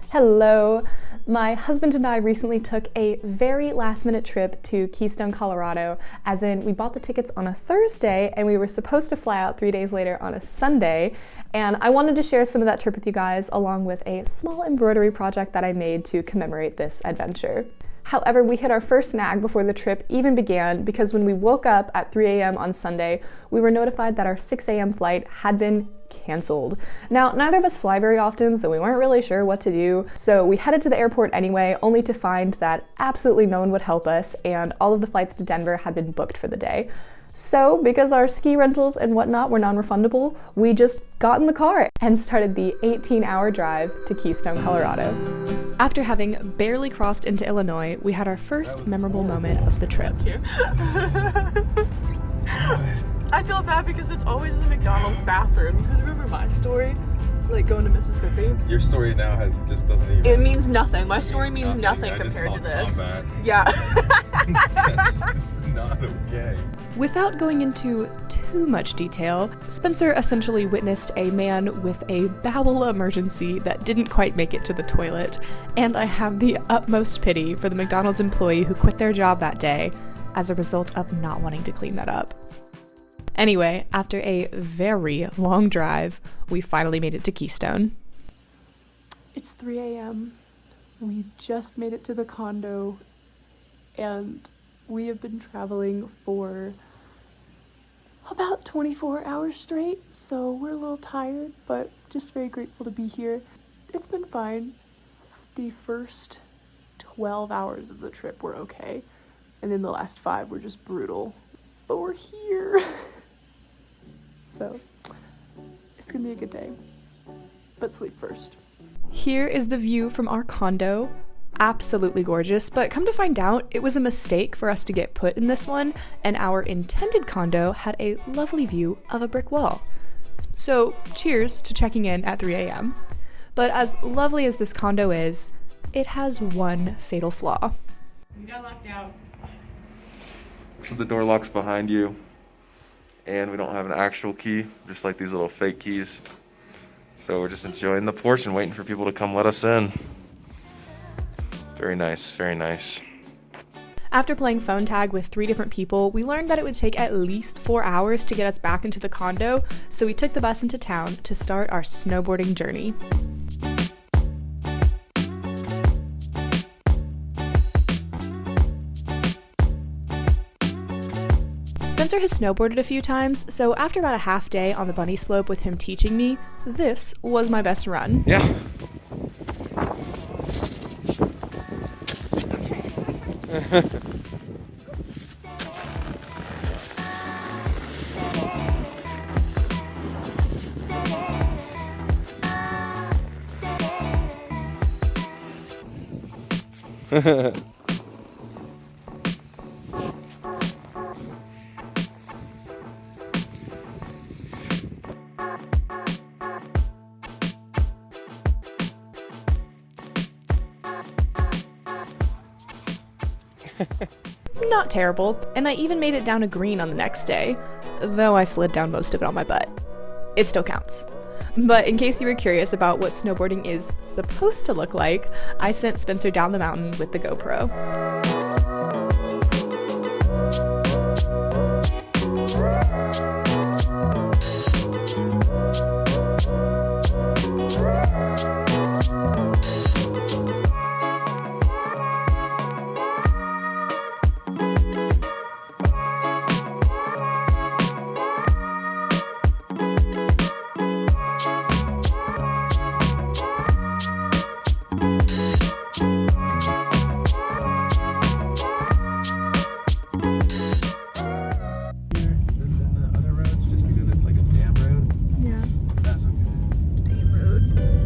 Hello! My husband and I recently took a very last-minute trip to Keystone, Colorado, as in we bought the tickets on a Thursday and we were supposed to fly out 3 days later on a Sunday, and I wanted to share some of that trip with you guys along with a small embroidery project that I made to commemorate this adventure. However, we hit our first snag before the trip even began because when we woke up at 3 a.m. on Sunday, we were notified that our 6 a.m. flight had been canceled. Now, neither of us fly very often, so we weren't really sure what to do, so we headed to the airport anyway, only to find that absolutely no one would help us, and all of the flights to Denver had been booked for the day. So, because our ski rentals and whatnot were non-refundable, we just got in the car and started the 18-hour drive to Keystone, Colorado. After having barely crossed into Illinois, we had our first memorable moment of the trip. I feel bad because it's always in the McDonald's bathroom. Because remember my story? Like going to Mississippi? Your story now doesn't even... It means nothing. My story means nothing compared to this. Yeah. That's just not okay. Without going into too much detail, Spencer essentially witnessed a man with a bowel emergency that didn't quite make it to the toilet, and I have the utmost pity for the McDonald's employee who quit their job that day as a result of not wanting to clean that up. Anyway, after a very long drive, we finally made it to Keystone. It's 3 a.m. We just made it to the condo, and we have been traveling for about 24 hours straight, so we're a little tired, but just very grateful to be here. It's been fine. The first 12 hours of the trip were okay, and then the last 5 were just brutal, but we're here. So, it's gonna be a good day, but sleep first. Here is the view from our condo. Absolutely gorgeous, but come to find out, it was a mistake for us to get put in this one, and our intended condo had a lovely view of a brick wall. So, cheers to checking in at 3 a.m. But as lovely as this condo is, it has one fatal flaw. We got locked out. So the door locks behind you, and we don't have an actual key, just like these little fake keys. So we're just enjoying the porch and waiting for people to come let us in. Very nice, very nice. After playing phone tag with 3 different people, we learned that it would take at least 4 hours to get us back into the condo, so we took the bus into town to start our snowboarding journey. Spencer has snowboarded a few times, so after about a half day on the bunny slope with him teaching me, this was my best run. Yeah. Not terrible, and I even made it down a green on the next day, though I slid down most of it on my butt. It still counts. But in case you were curious about what snowboarding is supposed to look like, I sent Spencer down the mountain with the GoPro.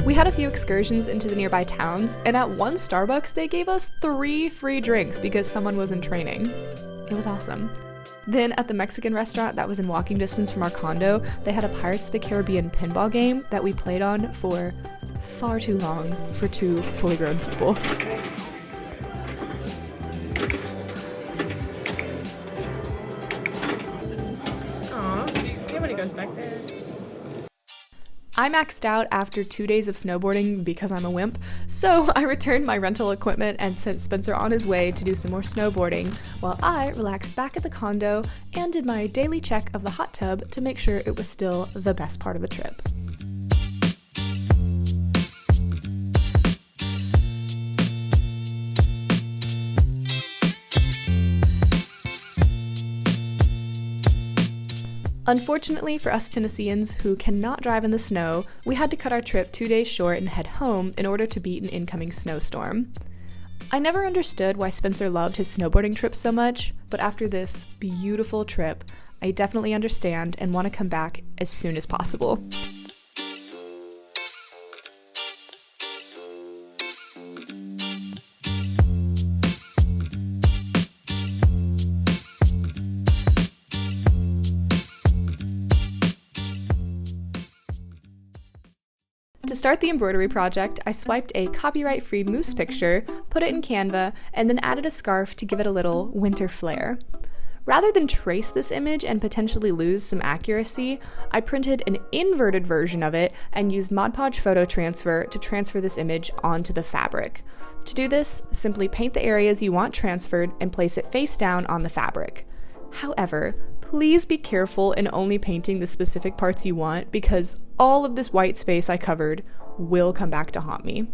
We had a few excursions into the nearby towns, and at one Starbucks they gave us 3 free drinks because someone was in training. It was awesome. Then at the Mexican restaurant that was in walking distance from our condo, they had a Pirates of the Caribbean pinball game that we played on for far too long for 2 fully grown people. Aw, see when he goes back there. I maxed out after 2 days of snowboarding because I'm a wimp, so I returned my rental equipment and sent Spencer on his way to do some more snowboarding, while I relaxed back at the condo and did my daily check of the hot tub to make sure it was still the best part of the trip. Unfortunately for us Tennesseans who cannot drive in the snow, we had to cut our trip 2 days short and head home in order to beat an incoming snowstorm. I never understood why Spencer loved his snowboarding trips so much, but after this beautiful trip, I definitely understand and want to come back as soon as possible. To start the embroidery project, I swiped a copyright-free moose picture, put it in Canva, and then added a scarf to give it a little winter flair. Rather than trace this image and potentially lose some accuracy, I printed an inverted version of it and used Mod Podge Photo Transfer to transfer this image onto the fabric. To do this, simply paint the areas you want transferred and place it face down on the fabric. However, please be careful in only painting the specific parts you want because all of this white space I covered will come back to haunt me.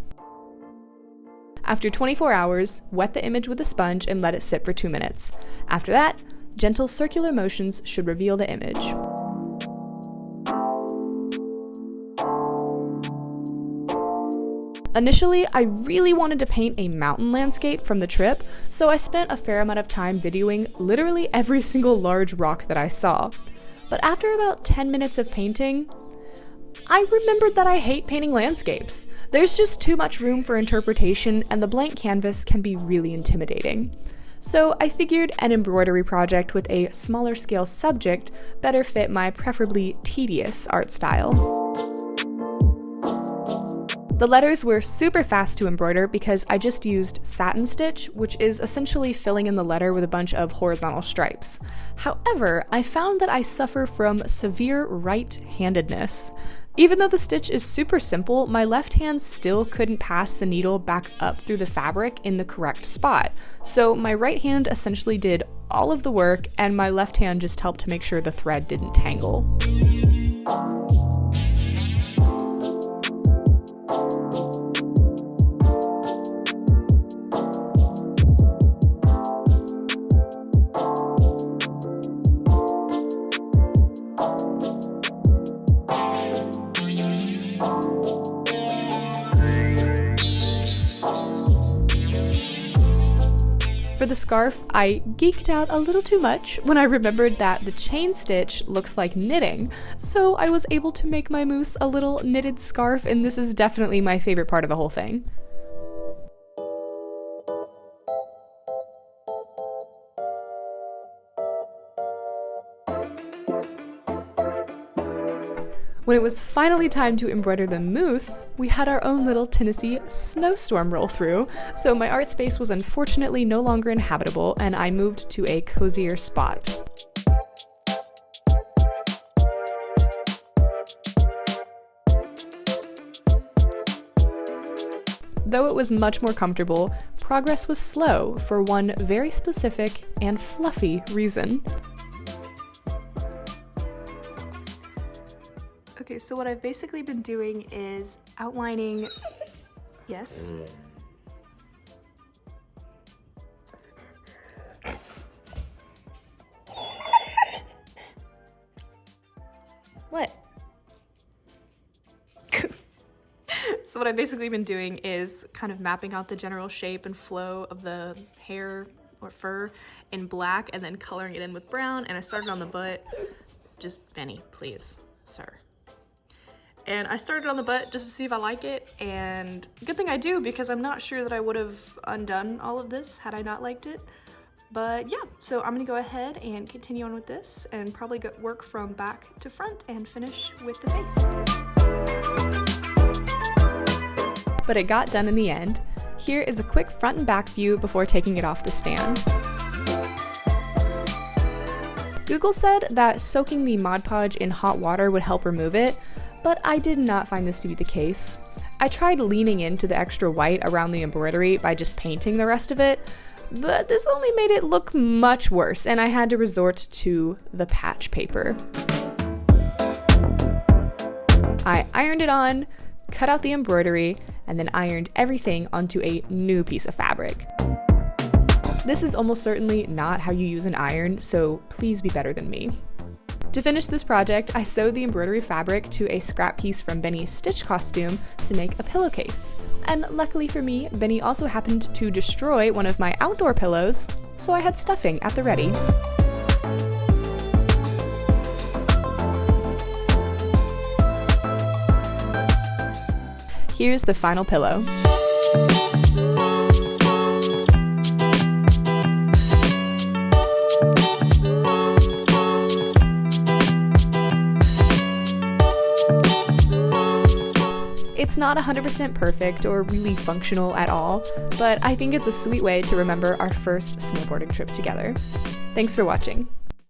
After 24 hours, wet the image with a sponge and let it sit for 2 minutes. After that, gentle circular motions should reveal the image. Initially, I really wanted to paint a mountain landscape from the trip, so I spent a fair amount of time videoing literally every single large rock that I saw. But after about 10 minutes of painting, I remembered that I hate painting landscapes. There's just too much room for interpretation, and the blank canvas can be really intimidating. So I figured an embroidery project with a smaller scale subject better fit my preferably tedious art style. The letters were super fast to embroider because I just used satin stitch, which is essentially filling in the letter with a bunch of horizontal stripes. However, I found that I suffer from severe right-handedness. Even though the stitch is super simple, my left hand still couldn't pass the needle back up through the fabric in the correct spot. So my right hand essentially did all of the work, and my left hand just helped to make sure the thread didn't tangle. For the scarf, I geeked out a little too much when I remembered that the chain stitch looks like knitting, so I was able to make my moose a little knitted scarf, and this is definitely my favorite part of the whole thing. When it was finally time to embroider the moose, we had our own little Tennessee snowstorm roll through, so my art space was unfortunately no longer inhabitable and I moved to a cozier spot. Though it was much more comfortable, progress was slow for one very specific and fluffy reason. Okay, so what I've basically been doing is outlining, yes? What? So what I've basically been doing is kind of mapping out the general shape and flow of the hair or fur in black and then coloring it in with brown, and I started on the butt. Just, Benny, please, sir. And I started on the butt just to see if I like it, and good thing I do because I'm not sure that I would have undone all of this had I not liked it. But yeah, so I'm gonna go ahead and continue on with this and probably work from back to front and finish with the face. But it got done in the end. Here is a quick front and back view before taking it off the stand. Google said that soaking the Mod Podge in hot water would help remove it, but I did not find this to be the case. I tried leaning into the extra white around the embroidery by just painting the rest of it, but this only made it look much worse, and I had to resort to the patch paper. I ironed it on, cut out the embroidery, and then ironed everything onto a new piece of fabric. This is almost certainly not how you use an iron, so please be better than me. To finish this project, I sewed the embroidery fabric to a scrap piece from Benny's Stitch costume to make a pillowcase. And luckily for me, Benny also happened to destroy one of my outdoor pillows, so I had stuffing at the ready. Here's the final pillow. It's not 100% perfect or really functional at all, but I think it's a sweet way to remember our first snowboarding trip together. Thanks for watching.